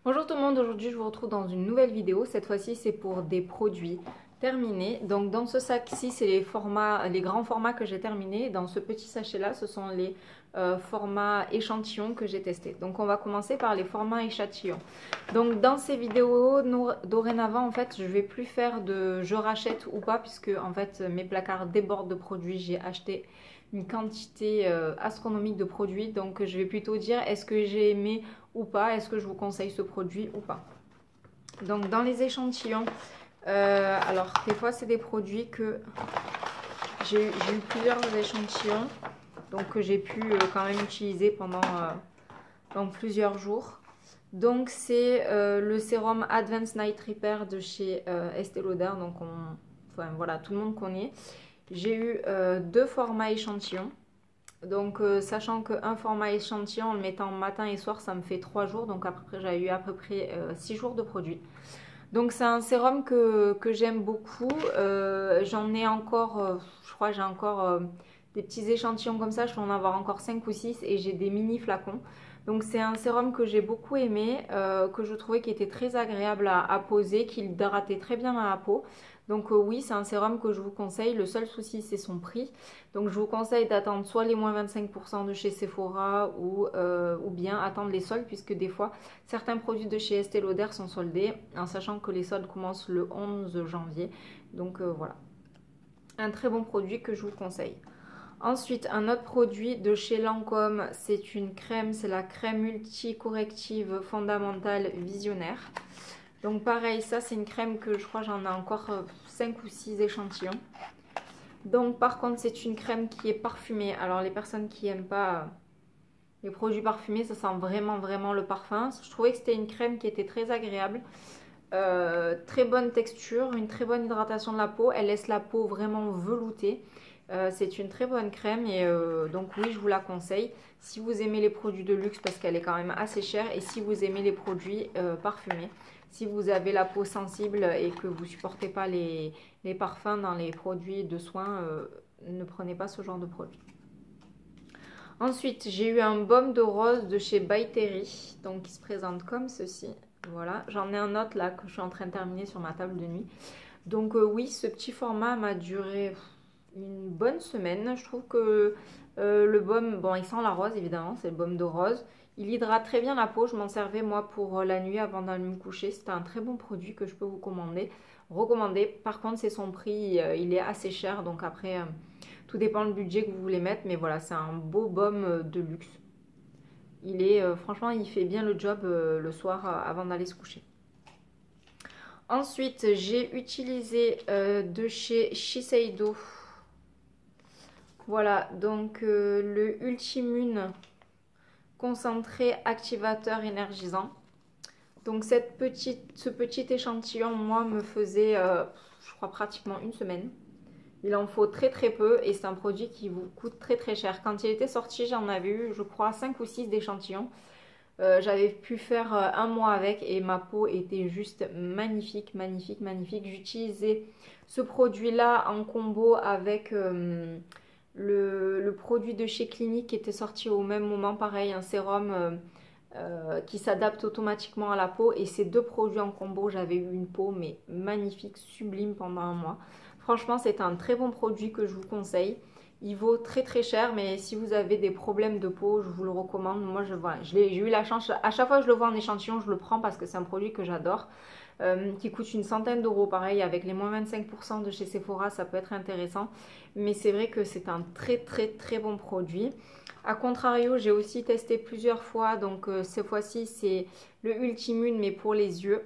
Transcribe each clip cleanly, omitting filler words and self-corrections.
Bonjour tout le monde, aujourd'hui je vous retrouve dans une nouvelle vidéo. Cette fois-ci c'est pour des produits terminés. Donc dans ce sac-ci c'est les grands formats que j'ai terminés. Dans ce petit sachet-là ce sont les formats échantillons que j'ai testés. Donc on va commencer par les formats échantillons. Donc dans ces vidéos dorénavant en fait je vais plus faire de je rachète ou pas, puisque en fait mes placards débordent de produits. J'ai acheté une quantité astronomique de produits, donc je vais plutôt dire est-ce que j'ai aimé ou pas, est-ce que je vous conseille ce produit ou pas. Donc dans les échantillons, alors des fois c'est des produits que j'ai eu plusieurs échantillons, donc que j'ai pu quand même utiliser pendant plusieurs jours. Donc c'est le sérum Advanced Night Repair de chez Estée Lauder, donc enfin, voilà, tout le monde connaît. J'ai eu deux formats échantillons. Donc sachant qu'un format échantillon en le mettant matin et soir ça me fait 3 jours, donc après j'ai eu à peu près 6 jours de produit. Donc c'est un sérum que j'aime beaucoup. J'en ai encore, je crois que j'ai encore des petits échantillons comme ça, je peux en avoir encore 5 ou 6 et j'ai des mini flacons. Donc c'est un sérum que j'ai beaucoup aimé, que je trouvais qui était très agréable à poser, qui hydratait très bien ma peau. Donc oui, c'est un sérum que je vous conseille. Le seul souci c'est son prix. Donc je vous conseille d'attendre soit les moins 25% de chez Sephora ou bien attendre les soldes, puisque des fois certains produits de chez Estée Lauder sont soldés, en sachant que les soldes commencent le 11 janvier. Donc voilà, un très bon produit que je vous conseille. Ensuite, un autre produit de chez Lancôme, c'est une crème, c'est la crème multi-corrective fondamentale visionnaire. Donc pareil, ça c'est une crème que je crois j'en ai encore 5 ou 6 échantillons. Donc par contre c'est une crème qui est parfumée. Alors les personnes qui n'aiment pas les produits parfumés, ça sent vraiment le parfum. Je trouvais que c'était une crème qui était très agréable. Très bonne texture, une très bonne hydratation de la peau. Elle laisse la peau vraiment veloutée. C'est une très bonne crème et donc oui, je vous la conseille si vous aimez les produits de luxe, parce qu'elle est quand même assez chère, et si vous aimez les produits parfumés. Si vous avez la peau sensible et que vous ne supportez pas les parfums dans les produits de soins, ne prenez pas ce genre de produit. Ensuite, j'ai eu un baume de rose de chez By Terry, donc qui se présente comme ceci. Voilà, j'en ai un autre là que je suis en train de terminer sur ma table de nuit. Donc oui, ce petit format m'a duré une bonne semaine. Je trouve que le baume, bon, il sent la rose évidemment, c'est le baume de rose. Il hydrate très bien la peau. Je m'en servais moi pour la nuit avant d'aller me coucher. C'est un très bon produit que je peux vous recommander. Par contre, c'est son prix, il est assez cher. Donc après, tout dépend du budget que vous voulez mettre. Mais voilà, c'est un beau baume de luxe. Il est, franchement, il fait bien le job le soir avant d'aller se coucher. Ensuite, j'ai utilisé de chez Shiseido. Voilà, donc le Ultimune concentré activateur énergisant. Donc ce petit échantillon, moi, me faisait, je crois, pratiquement une semaine. Il en faut très peu et c'est un produit qui vous coûte très cher. Quand il était sorti, j'en avais eu, je crois, 5 ou 6 d'échantillons. J'avais pu faire un mois avec et ma peau était juste magnifique. J'utilisais ce produit-là en combo avec le produit de chez Clinique qui était sorti au même moment, pareil, un sérum qui s'adapte automatiquement à la peau. Et ces deux produits en combo, j'avais eu une peau mais magnifique, sublime pendant un mois. Franchement, c'est un très bon produit que je vous conseille. Il vaut très cher, mais si vous avez des problèmes de peau, je vous le recommande. Moi, j'ai eu la chance, à chaque fois que je le vois en échantillon, je le prends parce que c'est un produit que j'adore, qui coûte une centaine d'euros. Pareil, avec les moins 25% de chez Sephora, ça peut être intéressant. Mais c'est vrai que c'est un très bon produit. A contrario, j'ai aussi testé plusieurs fois, donc cette fois-ci, c'est le Ultimune, mais pour les yeux,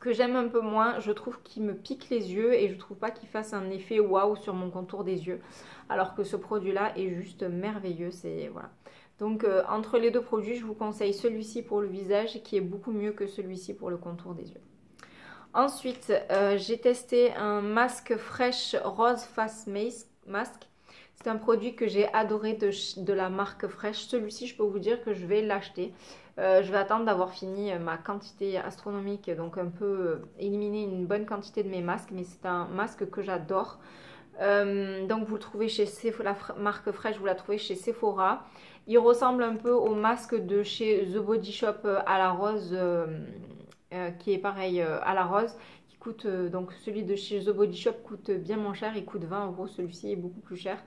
que j'aime un peu moins. Je trouve qu'il me pique les yeux et je trouve pas qu'il fasse un effet waouh sur mon contour des yeux, alors que ce produit là est juste merveilleux. C'est voilà, donc entre les deux produits, je vous conseille celui-ci pour le visage qui est beaucoup mieux que celui-ci pour le contour des yeux. Ensuite, j'ai testé un masque Fresh Rose Face Mask. C'est un produit que j'ai adoré de la marque Fresh. Celui-ci, je peux vous dire que je vais l'acheter. Je vais attendre d'avoir fini ma quantité astronomique, donc un peu éliminer une bonne quantité de mes masques. Mais c'est un masque que j'adore. Donc vous le trouvez chez Sephora, la marque Fresh, vous la trouvez chez Sephora. Il ressemble un peu au masque de chez The Body Shop à la rose, qui est pareil à la rose. Qui coûte, donc celui de chez The Body Shop coûte bien moins cher, il coûte 20 €. Celui-ci est beaucoup plus cher.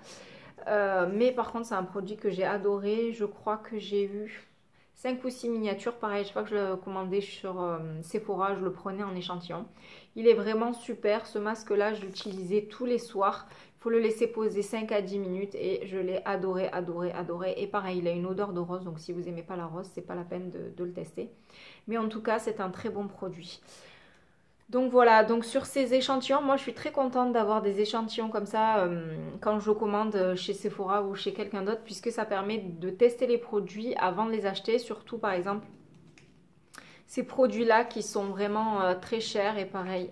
Mais par contre, c'est un produit que j'ai adoré. Je crois que j'ai eu 5 ou 6 miniatures. Pareil, je crois que je l'ai commandé sur Sephora. Je le prenais en échantillon. Il est vraiment super. Ce masque-là, je l'utilisais tous les soirs. Il faut le laisser poser 5 à 10 minutes. Et je l'ai adoré, adoré, adoré. Et pareil, il a une odeur de rose. Donc si vous n'aimez pas la rose, c'est pas la peine de le tester. Mais en tout cas, c'est un très bon produit. Donc voilà, donc sur ces échantillons, moi je suis très contente d'avoir des échantillons comme ça quand je commande chez Sephora ou chez quelqu'un d'autre, puisque ça permet de tester les produits avant de les acheter. Surtout par exemple ces produits-là qui sont vraiment très chers, et pareil,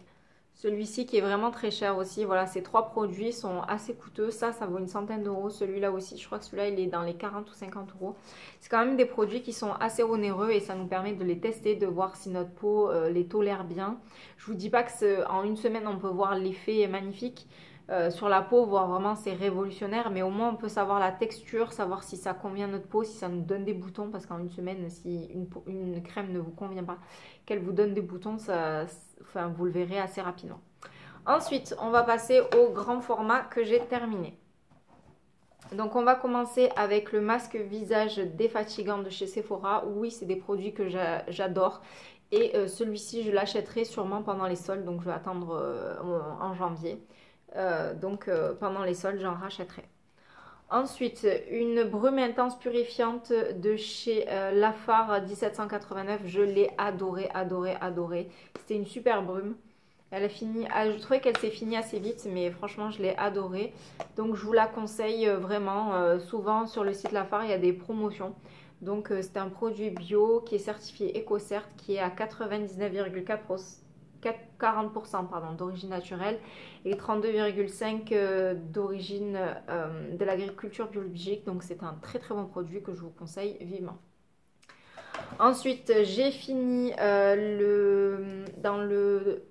celui-ci qui est vraiment très cher aussi. Voilà, ces 3 produits sont assez coûteux. Ça vaut une centaine d'euros. Celui-là aussi, je crois que celui-là, il est dans les 40 ou 50 euros. C'est quand même des produits qui sont assez onéreux et ça nous permet de les tester, de voir si notre peau les tolère bien. Je vous dis pas que en une semaine, on peut voir l'effet magnifique sur la peau, voir vraiment c'est révolutionnaire, mais au moins on peut savoir la texture, savoir si ça convient à notre peau, si ça nous donne des boutons, parce qu'en une semaine, si une crème ne vous convient pas, qu'elle vous donne des boutons, enfin, vous le verrez assez rapidement. Ensuite, on va passer au grand format que j'ai terminé. Donc on va commencer avec le masque visage défatigant de chez Sephora. Oui, c'est des produits que j'adore. Et celui-ci, je l'achèterai sûrement pendant les soldes, donc je vais attendre en janvier. Pendant les soldes, j'en rachèterai. Ensuite, une brume intense purifiante de chez Lafar 1789. Je l'ai adorée, adorée, adorée. C'était une super brume. Elle a fini, je trouvais qu'elle s'est finie assez vite, mais franchement, je l'ai adorée. Donc, je vous la conseille vraiment. Souvent, sur le site Lafar, il y a des promotions. Donc, c'est un produit bio qui est certifié EcoCert, qui est à 40% d'origine naturelle et 32,5% d'origine de l'agriculture biologique. Donc, c'est un très très bon produit que je vous conseille vivement. Ensuite, j'ai fini dans le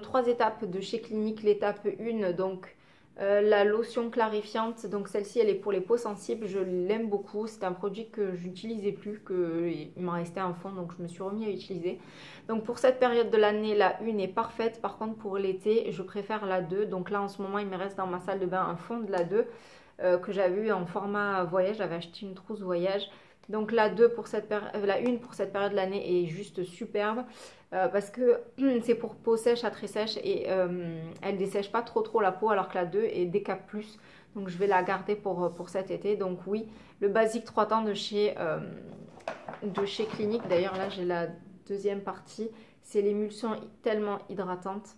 3 étapes de chez Clinique, l'étape 1, donc la lotion clarifiante. Donc celle-ci, elle est pour les peaux sensibles, je l'aime beaucoup. C'est un produit que je n'utilisais plus, il m'en restait un fond, donc je me suis remis à utiliser. Donc pour cette période de l'année, la 1 est parfaite. Par contre pour l'été, je préfère la 2. Donc là en ce moment, il me reste dans ma salle de bain un fond de la 2 que j'avais eu en format voyage. J'avais acheté une trousse voyage. Donc la 1 pour cette période de l'année est juste superbe parce que c'est pour peau sèche à très sèche et elle dessèche pas trop la peau, alors que la 2 est décap plus. Donc je vais la garder pour cet été. Donc oui, le basique 3 temps de chez Clinique. D'ailleurs là j'ai la deuxième partie. C'est l'émulsion tellement hydratante,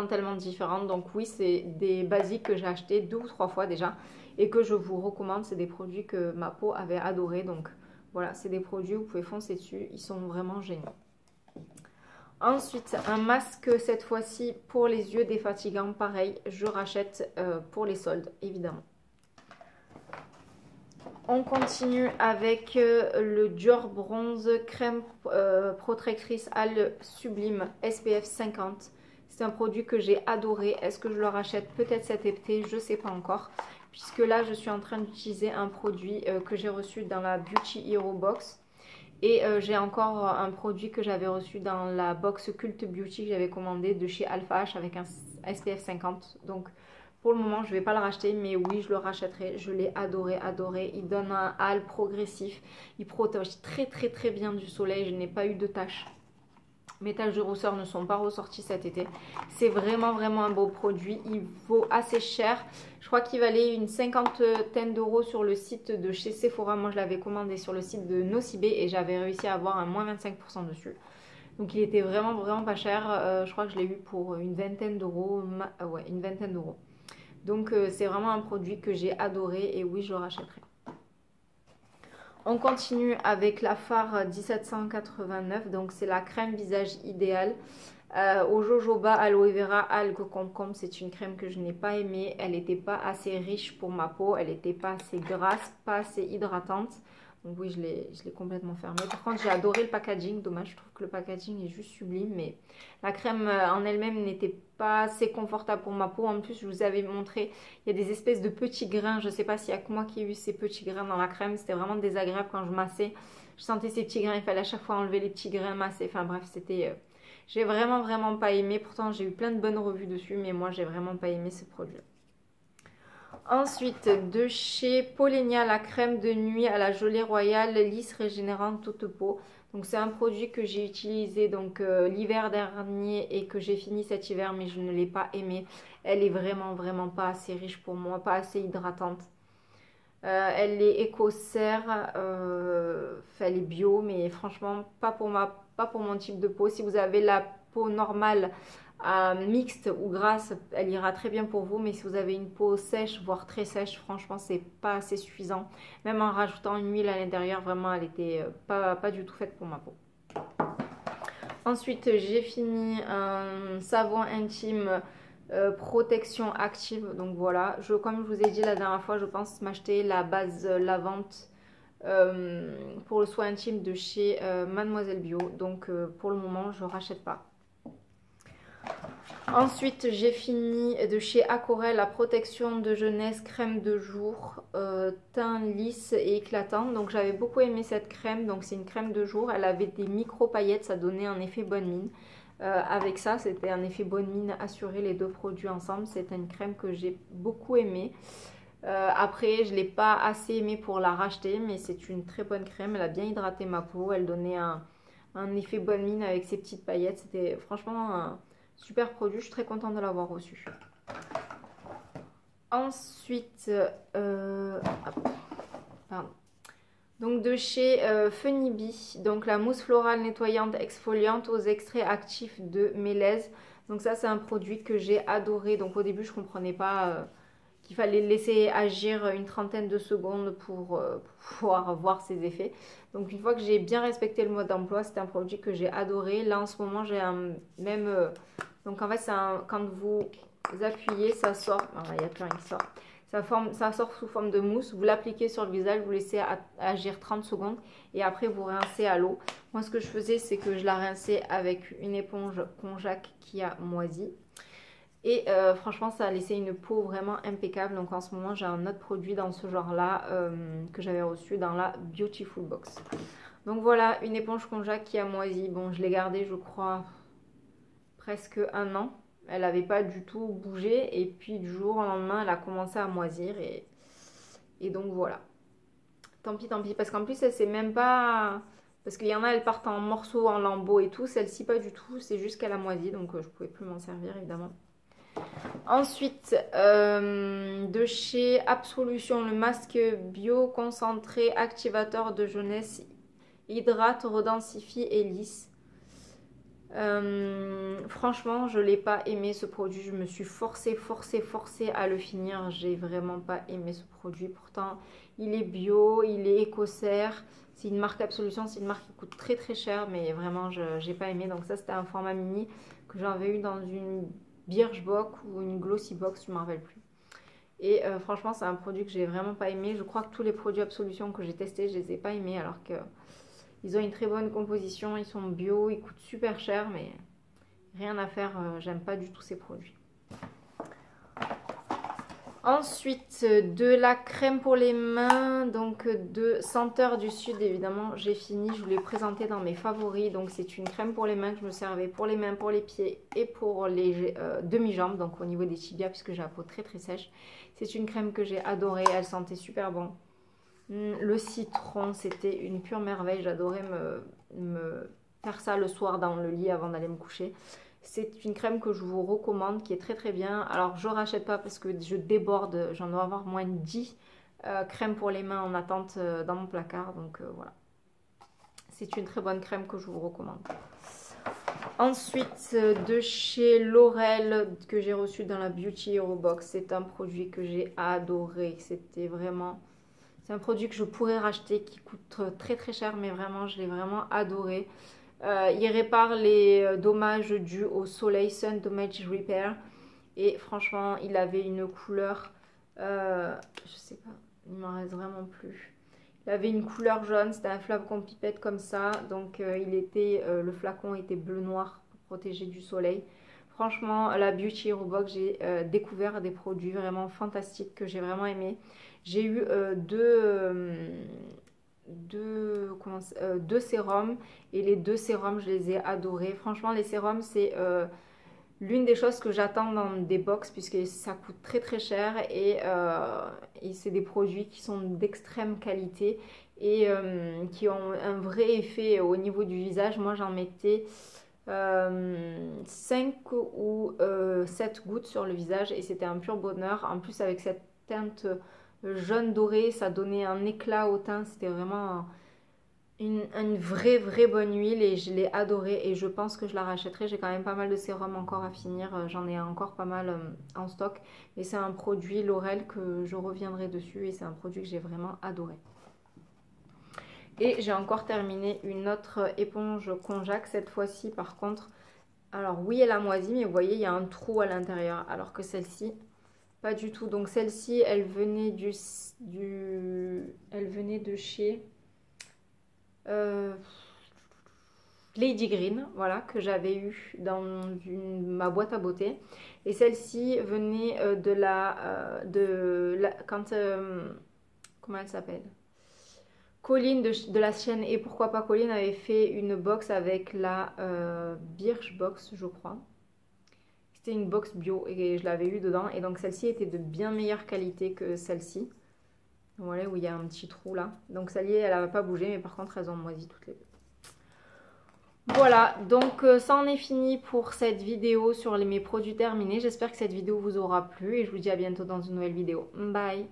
tellement différente. Donc oui, c'est des basiques que j'ai acheté 2 ou 3 fois déjà et que je vous recommande. C'est des produits que ma peau avait adoré. Donc voilà, c'est des produits, vous pouvez foncer dessus, ils sont vraiment géniaux. Ensuite, un masque cette fois-ci pour les yeux défatigants. Pareil, je rachète pour les soldes, évidemment. On continue avec le Dior Bronze Crème Protectrice Âle Sublime SPF 50. C'est un produit que j'ai adoré. Est-ce que je le rachète peut-être cet été? Je ne sais pas encore. Puisque là, je suis en train d'utiliser un produit que j'ai reçu dans la Beauty Hero Box. Et j'ai encore un produit que j'avais reçu dans la box Cult Beauty que j'avais commandé de chez Alpha H avec un SPF 50. Donc pour le moment je ne vais pas le racheter, mais oui je le rachèterai. Je l'ai adoré, adoré. Il donne un halo progressif. Il protège très très très bien du soleil. Je n'ai pas eu de taches. Mes taches de rousseur ne sont pas ressorties cet été. C'est vraiment vraiment un beau produit. Il vaut assez cher. Je crois qu'il valait une cinquantaine d'euros sur le site de chez Sephora. Moi je l'avais commandé sur le site de Nocibé et j'avais réussi à avoir un moins 25% dessus. Donc il était vraiment vraiment pas cher. Je crois que je l'ai eu pour une vingtaine d'euros. Ouais, une vingtaine d'euros. Donc c'est vraiment un produit que j'ai adoré et oui je le rachèterai. On continue avec la Far 1789, donc c'est la crème visage idéale au jojoba, aloe vera, algue, concombre. C'est une crème que je n'ai pas aimée, elle n'était pas assez riche pour ma peau, elle n'était pas assez grasse, pas assez hydratante. Donc oui, je l'ai complètement fermé. Par contre, j'ai adoré le packaging. Dommage, je trouve que le packaging est juste sublime. Mais la crème en elle-même n'était pas assez confortable pour ma peau. En plus, je vous avais montré, il y a des espèces de petits grains. Je ne sais pas s'il y a que moi qui ai eu ces petits grains dans la crème. C'était vraiment désagréable quand je massais. Je sentais ces petits grains. Il fallait à chaque fois enlever les petits grains massés. Enfin bref, c'était... j'ai vraiment pas aimé. Pourtant, j'ai eu plein de bonnes revues dessus. Mais moi, j'ai vraiment pas aimé ce produit. Ensuite, de chez Polenia, la crème de nuit à la gelée royale lisse régénérante toute peau. Donc c'est un produit que j'ai utilisé donc l'hiver dernier et que j'ai fini cet hiver, mais je ne l'ai pas aimé. Elle est vraiment pas assez riche pour moi, pas assez hydratante. Elle est écossaire, elle est bio, mais franchement pas pour mon type de peau. Si vous avez la peau normale, mixte ou grasse, elle ira très bien pour vous. Mais si vous avez une peau sèche, voire très sèche, franchement c'est pas assez suffisant. Même en rajoutant une huile à l'intérieur, vraiment elle était pas du tout faite pour ma peau. Ensuite j'ai fini un savon intime protection active. Donc voilà, comme je vous ai dit la dernière fois, je pense m'acheter la base lavande pour le soin intime de chez Mademoiselle Bio. Donc pour le moment je rachète pas. Ensuite j'ai fini de chez Aquarelle la protection de jeunesse crème de jour teint lisse et éclatant. Donc j'avais beaucoup aimé cette crème. Donc c'est une crème de jour, elle avait des micro paillettes, ça donnait un effet bonne mine. Avec ça, c'était un effet bonne mine assuré, les deux produits ensemble. C'est une crème que j'ai beaucoup aimée. Après, je ne l'ai pas assez aimée pour la racheter, mais c'est une très bonne crème. Elle a bien hydraté ma peau. Elle donnait un effet bonne mine avec ses petites paillettes. C'était franchement un super produit. Je suis très contente de l'avoir reçu. Ensuite, pardon. Donc de chez Funibi, donc la mousse florale nettoyante exfoliante aux extraits actifs de mélèze. Donc ça c'est un produit que j'ai adoré. Donc au début je ne comprenais pas qu'il fallait le laisser agir une trentaine de secondes pour pouvoir voir ses effets. Donc une fois que j'ai bien respecté le mode d'emploi, c'est un produit que j'ai adoré. Là en ce moment j'ai un même... donc en fait quand vous appuyez ça sort... Alors, il n'y a plus rien qui sort. Ça sort sous forme de mousse, vous l'appliquez sur le visage, vous laissez agir 30 secondes et après vous rincez à l'eau. Moi ce que je faisais c'est que je la rinçais avec une éponge Konjac qui a moisi. Et franchement ça a laissé une peau vraiment impeccable. Donc en ce moment j'ai un autre produit dans ce genre là que j'avais reçu dans la Beautiful Box. Donc voilà, une éponge Konjac qui a moisi. Bon je l'ai gardée je crois presque un an. Elle n'avait pas du tout bougé et puis du jour au lendemain elle a commencé à moisir et donc voilà. Tant pis parce qu'en plus elle c'est même pas... Parce qu'il y en a elles partent en morceaux, en lambeaux et tout. Celle-ci pas du tout, c'est juste qu'elle a moisi donc je pouvais plus m'en servir évidemment. Ensuite de chez Absolution le masque bio concentré activateur de jeunesse hydrate, redensifie et lisse. Franchement je l'ai pas aimé ce produit, je me suis forcée à le finir. J'ai vraiment pas aimé ce produit, pourtant il est bio, il est écossaire, c'est une marque Absolution, c'est une marque qui coûte très cher, mais vraiment j'ai pas aimé. Donc ça c'était un format mini que j'avais eu dans une Birchbox ou une Glossy Box, je ne me rappelle plus. Et franchement c'est un produit que j'ai vraiment pas aimé. Je crois que tous les produits Absolution que j'ai testés je les ai pas aimés, alors que ils ont une très bonne composition, ils sont bio, ils coûtent super cher, mais rien à faire, j'aime pas du tout ces produits. Ensuite, de la crème pour les mains, donc de Senteur du Sud, évidemment, j'ai fini, je vous l'ai présenté dans mes favoris. Donc c'est une crème pour les mains que je me servais pour les mains, pour les pieds et pour les demi-jambes, donc au niveau des tibias, puisque j'ai la peau très sèche. C'est une crème que j'ai adorée, elle sentait super bon. Le citron, c'était une pure merveille. J'adorais me faire ça le soir dans le lit avant d'aller me coucher. C'est une crème que je vous recommande, qui est très bien. Alors, je ne rachète pas parce que je déborde. J'en dois avoir moins de 10 crèmes pour les mains en attente dans mon placard. Donc, voilà. C'est une très bonne crème que je vous recommande. Ensuite, de chez L'Oréal, que j'ai reçu dans la Beauty Hero Box. C'est un produit que j'ai adoré. C'était vraiment... C'est un produit que je pourrais racheter, qui coûte très cher, mais vraiment, je l'ai vraiment adoré. Il répare les dommages dus au soleil, Sun Damage Repair. Et franchement, il avait une couleur, je sais pas, il m'en reste vraiment plus. Il avait une couleur jaune, c'était un flacon pipette comme ça. Donc le flacon était bleu noir pour protéger du soleil. Franchement, la Beauty Hero Box, j'ai découvert des produits vraiment fantastiques que j'ai vraiment aimé. J'ai eu deux sérums et les deux sérums, je les ai adorés. Franchement, les sérums, c'est l'une des choses que j'attends dans des box puisque ça coûte très très cher et c'est des produits qui sont d'extrême qualité et qui ont un vrai effet au niveau du visage. Moi, j'en mettais 5 ou 7 gouttes sur le visage et c'était un pur bonheur. En plus, avec cette teinte jaune doré, ça donnait un éclat au teint. C'était vraiment une vraie bonne huile et je l'ai adorée et je pense que je la rachèterai. J'ai quand même pas mal de sérums encore à finir. J'en ai encore pas mal en stock. Mais c'est un produit L'Oréal que je reviendrai dessus et c'est un produit que j'ai vraiment adoré. Et j'ai encore terminé une autre éponge Conjac. Cette fois-ci, par contre, alors oui, elle a moisi, mais vous voyez, il y a un trou à l'intérieur. Alors que celle-ci, pas du tout. Donc celle-ci, elle venait de chez Lady Green, voilà, que j'avais eu dans ma boîte à beauté. Et celle-ci venait comment elle s'appelle, Colline de la chaîne Et Pourquoi Pas Colline avait fait une box avec la Birchbox, je crois. C'était une box bio et je l'avais eu dedans. Et donc celle-ci était de bien meilleure qualité que celle-ci. Voilà, où il y a un petit trou là. Donc celle-ci, elle n'a pas bougé, mais par contre, elles ont moisi toutes les deux. Voilà, donc ça en est fini pour cette vidéo sur mes produits terminés. J'espère que cette vidéo vous aura plu et je vous dis à bientôt dans une nouvelle vidéo. Bye!